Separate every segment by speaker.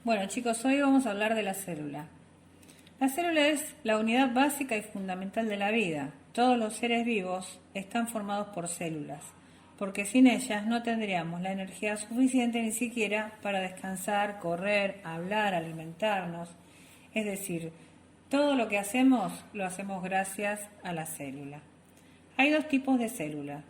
Speaker 1: Bueno chicos, hoy vamos a hablar de la célula. La célula es la unidad básica y fundamental de la vida. Todos los seres vivos están formados por células, porque sin ellas no tendríamos la energía suficiente ni siquiera para descansar, correr, hablar, alimentarnos. Es decir, todo lo que hacemos lo hacemos gracias a la célula. Hay dos tipos de células,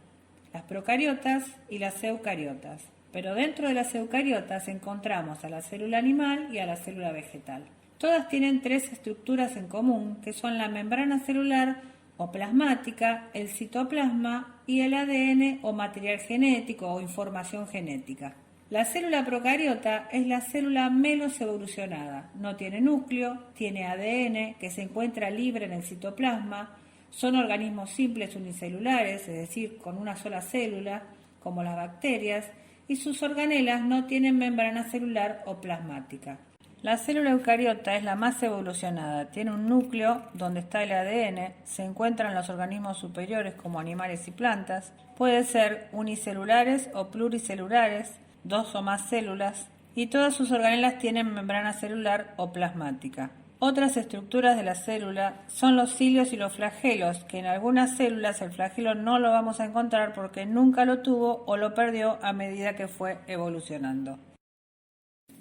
Speaker 1: las procariotas y las eucariotas. Pero dentro de las eucariotas encontramos a la célula animal y a la célula vegetal. Todas tienen tres estructuras en común, que son la membrana celular o plasmática, el citoplasma y el ADN o material genético o información genética. La célula procariota es la célula menos evolucionada. No tiene núcleo, tiene ADN que se encuentra libre en el citoplasma, son organismos simples unicelulares, es decir, con una sola célula, como las bacterias, y sus organelas no tienen membrana celular o plasmática. La célula eucariota es la más evolucionada, tiene un núcleo donde está el ADN, se encuentra en los organismos superiores como animales y plantas, puede ser unicelulares o pluricelulares, dos o más células, y todas sus organelas tienen membrana celular o plasmática. Otras estructuras de la célula son los cilios y los flagelos, que en algunas células el flagelo no lo vamos a encontrar porque nunca lo tuvo o lo perdió a medida que fue evolucionando.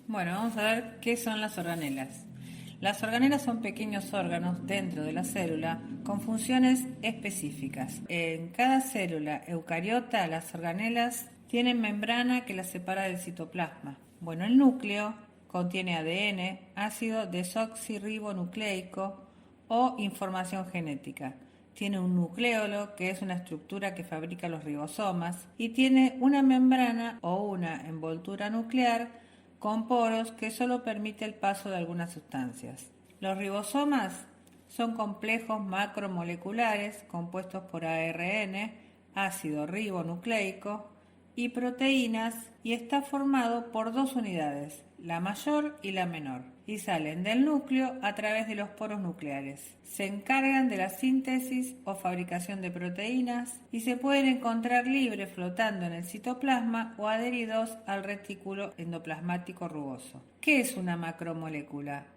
Speaker 1: Bueno, vamos a ver qué son las organelas. Las organelas son pequeños órganos dentro de la célula con funciones específicas. En cada célula eucariota, las organelas tienen membrana que las separa del citoplasma. Bueno, el núcleo contiene ADN, ácido desoxirribonucleico o información genética. Tiene un nucleolo, que es una estructura que fabrica los ribosomas, y tiene una membrana o una envoltura nuclear con poros que solo permite el paso de algunas sustancias. Los ribosomas son complejos macromoleculares compuestos por ARN, ácido ribonucleico, y proteínas, y está formado por dos unidades, la mayor y la menor, y salen del núcleo a través de los poros nucleares. Se encargan de la síntesis o fabricación de proteínas y se pueden encontrar libres flotando en el citoplasma o adheridos al retículo endoplasmático rugoso. ¿Qué es una macromolécula?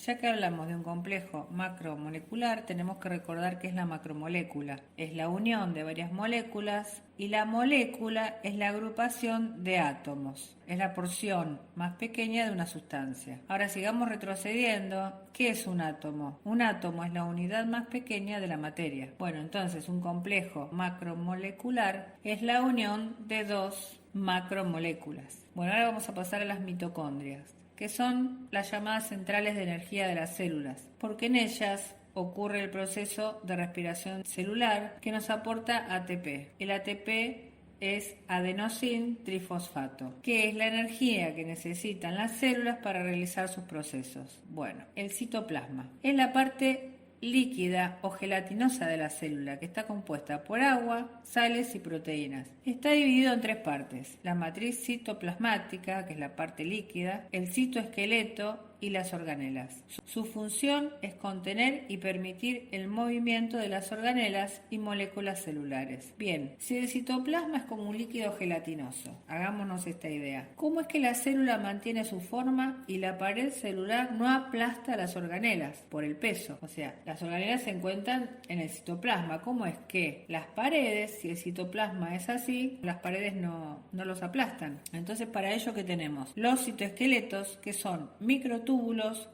Speaker 1: Ya que hablamos de un complejo macromolecular, tenemos que recordar qué es la macromolécula. Es la unión de varias moléculas y la molécula es la agrupación de átomos. Es la porción más pequeña de una sustancia. Ahora sigamos retrocediendo. ¿Qué es un átomo? Un átomo es la unidad más pequeña de la materia. Bueno, entonces un complejo macromolecular es la unión de dos macromoléculas. Bueno, ahora vamos a pasar a las mitocondrias, que son las llamadas centrales de energía de las células, porque en ellas ocurre el proceso de respiración celular que nos aporta ATP. El ATP es adenosín trifosfato, que es la energía que necesitan las células para realizar sus procesos. Bueno, el citoplasma es la parte líquida o gelatinosa de la célula, que está compuesta por agua, sales y proteínas. Está dividido en tres partes: la matriz citoplasmática, que es la parte líquida, el citoesqueleto y las organelas. Su función es contener y permitir el movimiento de las organelas y moléculas celulares. Bien, si el citoplasma es como un líquido gelatinoso, hagámonos esta idea. ¿Cómo es que la célula mantiene su forma y la pared celular no aplasta las organelas por el peso? O sea, las organelas se encuentran en el citoplasma. ¿Cómo es que las paredes, si el citoplasma es así, las paredes no los aplastan? Entonces, para ello, ¿qué tenemos? Los citoesqueletos, que son microtúbulos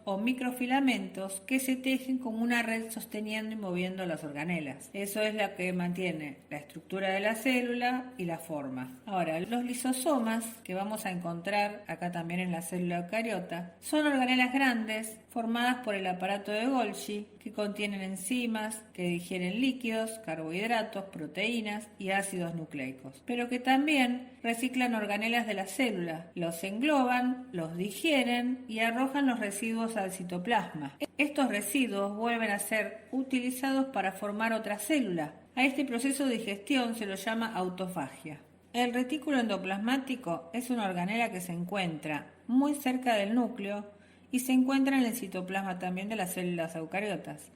Speaker 1: o microfilamentos que se tejen como una red sosteniendo y moviendo las organelas. Eso es lo que mantiene la estructura de la célula y la forma. Ahora, los lisosomas, que vamos a encontrar acá también en la célula eucariota, son organelas grandes formadas por el aparato de Golgi, que contienen enzimas que digieren líquidos, carbohidratos, proteínas y ácidos nucleicos, pero que también reciclan organelas de la célula, los engloban, los digieren y arrojan los residuos al citoplasma. Estos residuos vuelven a ser utilizados para formar otra célula. A este proceso de digestión se lo llama autofagia. El retículo endoplasmático es una organela que se encuentra muy cerca del núcleo y se encuentra en el citoplasma también de las células eucariotas,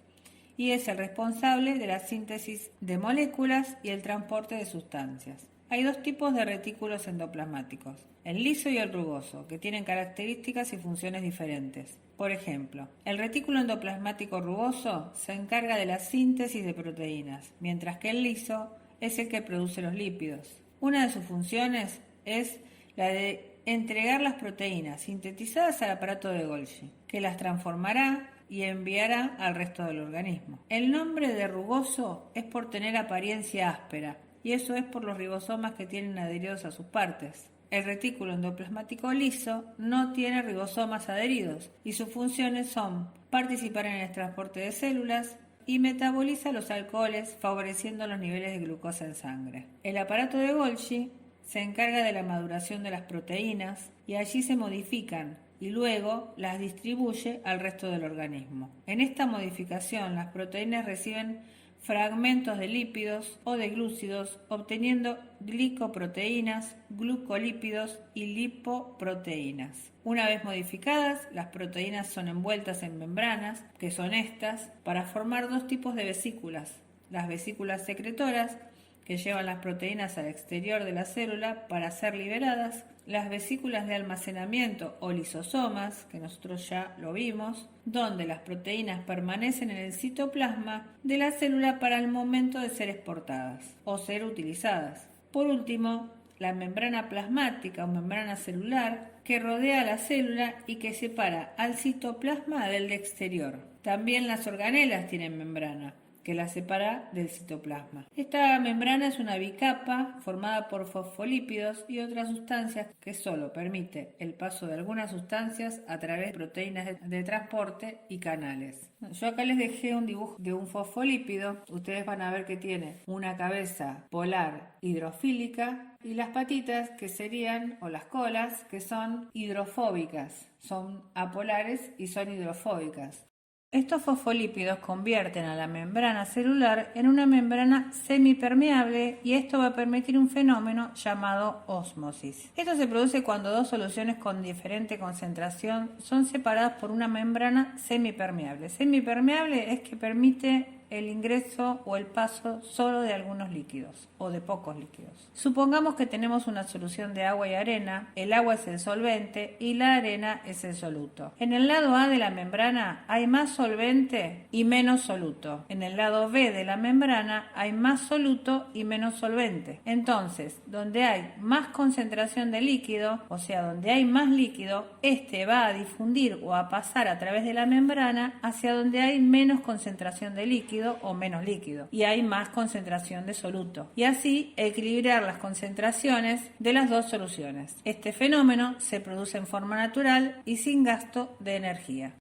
Speaker 1: y es el responsable de la síntesis de moléculas y el transporte de sustancias. Hay dos tipos de retículos endoplasmáticos, el liso y el rugoso, que tienen características y funciones diferentes. Por ejemplo, el retículo endoplasmático rugoso se encarga de la síntesis de proteínas, mientras que el liso es el que produce los lípidos. Una de sus funciones es la de entregar las proteínas sintetizadas al aparato de Golgi, que las transformará y enviará al resto del organismo. El nombre de rugoso es por tener apariencia áspera, y eso es por los ribosomas que tienen adheridos a sus partes. El retículo endoplasmático liso no tiene ribosomas adheridos y sus funciones son participar en el transporte de células y metaboliza los alcoholes favoreciendo los niveles de glucosa en sangre. El aparato de Golgi se encarga de la maduración de las proteínas y allí se modifican y luego las distribuye al resto del organismo. En esta modificación las proteínas reciben fragmentos de lípidos o de glúcidos, obteniendo glicoproteínas, glucolípidos y lipoproteínas. Una vez modificadas, las proteínas son envueltas en membranas, que son estas, para formar dos tipos de vesículas: las vesículas secretoras, que llevan las proteínas al exterior de la célula para ser liberadas, las vesículas de almacenamiento o lisosomas, que nosotros ya lo vimos, donde las proteínas permanecen en el citoplasma de la célula para el momento de ser exportadas o ser utilizadas. Por último, la membrana plasmática o membrana celular, que rodea la célula y que separa al citoplasma del exterior. También las organelas tienen membrana, que la separa del citoplasma. Esta membrana es una bicapa formada por fosfolípidos y otras sustancias que solo permite el paso de algunas sustancias a través de proteínas de transporte y canales. Yo acá les dejé un dibujo de un fosfolípido. Ustedes van a ver que tiene una cabeza polar hidrofílica y las patitas que serían, o las colas, que son hidrofóbicas. Son apolares y son hidrofóbicas. Estos fosfolípidos convierten a la membrana celular en una membrana semipermeable y esto va a permitir un fenómeno llamado ósmosis. Esto se produce cuando dos soluciones con diferente concentración son separadas por una membrana semipermeable. Semipermeable es que permite el ingreso o el paso solo de algunos líquidos o de pocos líquidos. Supongamos que tenemos una solución de agua y arena, el agua es el solvente y la arena es el soluto. En el lado A de la membrana hay más solvente y menos soluto. En el lado B de la membrana hay más soluto y menos solvente. Entonces, donde hay más concentración de líquido, o sea, donde hay más líquido, este va a difundir o a pasar a través de la membrana hacia donde hay menos concentración de líquido o menos líquido y hay más concentración de soluto, y así equilibrar las concentraciones de las dos soluciones. Este fenómeno se produce en forma natural y sin gasto de energía.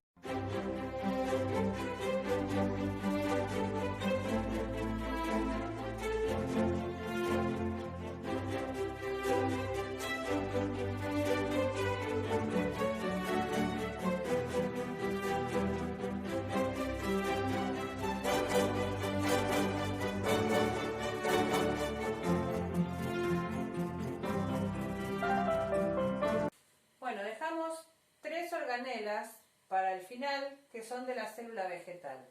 Speaker 1: Bueno, dejamos tres organelas para el final que son de la célula vegetal,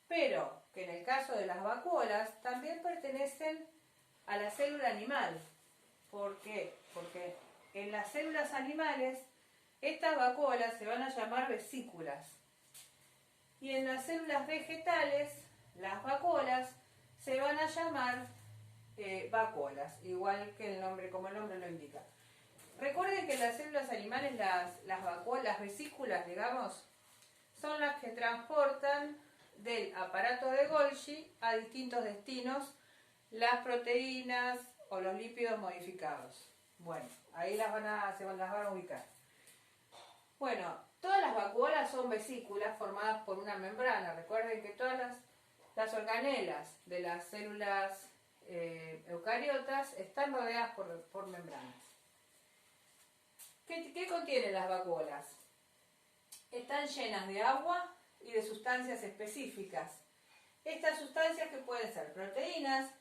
Speaker 1: pero que en el caso de las vacuolas también pertenecen a la célula animal. ¿Por qué? Porque en las células animales estas vacuolas se van a llamar vesículas y en las células vegetales las vacuolas se van a llamar vacuolas, igual que el nombre, como el nombre lo indica. Recuerden que en las células animales las vesículas, digamos, son las que transportan del aparato de Golgi a distintos destinos las proteínas o los lípidos modificados. Bueno, ahí las van a ubicar. Bueno, todas las vacuolas son vesículas formadas por una membrana. Recuerden que todas las organelas de las células eucariotas están rodeadas por membranas. ¿Qué contienen las vacuolas? Están llenas de agua y de sustancias específicas. Estas sustancias que pueden ser proteínas,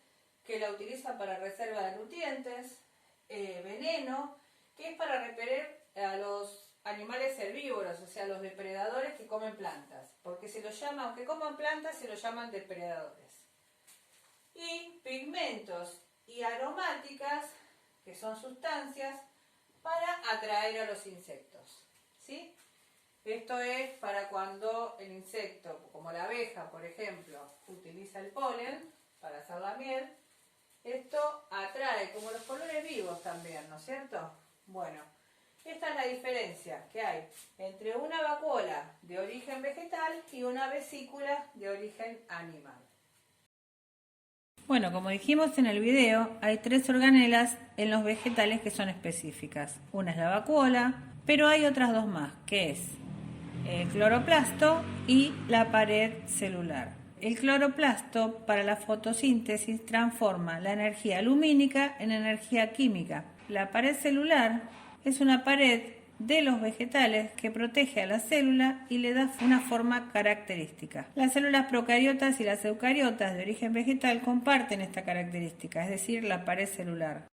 Speaker 1: que la utilizan para reserva de nutrientes, veneno, que es para repeler a los animales herbívoros, o sea, los depredadores que comen plantas, porque se los llama, aunque coman plantas, se los llaman depredadores. Y pigmentos y aromáticas, que son sustancias, para atraer a los insectos, ¿sí? Esto es para cuando el insecto, como la abeja, por ejemplo, utiliza el polen para hacer la miel. Esto atrae, como los colores vivos también, ¿no es cierto? Bueno, esta es la diferencia que hay entre una vacuola de origen vegetal y una vesícula de origen animal. Bueno, como dijimos en el video, hay 3 organelas en los vegetales que son específicas. Una es la vacuola, pero hay otras 2 más, que es el cloroplasto y la pared celular. El cloroplasto, para la fotosíntesis, transforma la energía lumínica en energía química. La pared celular es una pared de los vegetales que protege a la célula y le da una forma característica. Las células procariotas y las eucariotas de origen vegetal comparten esta característica, es decir, la pared celular.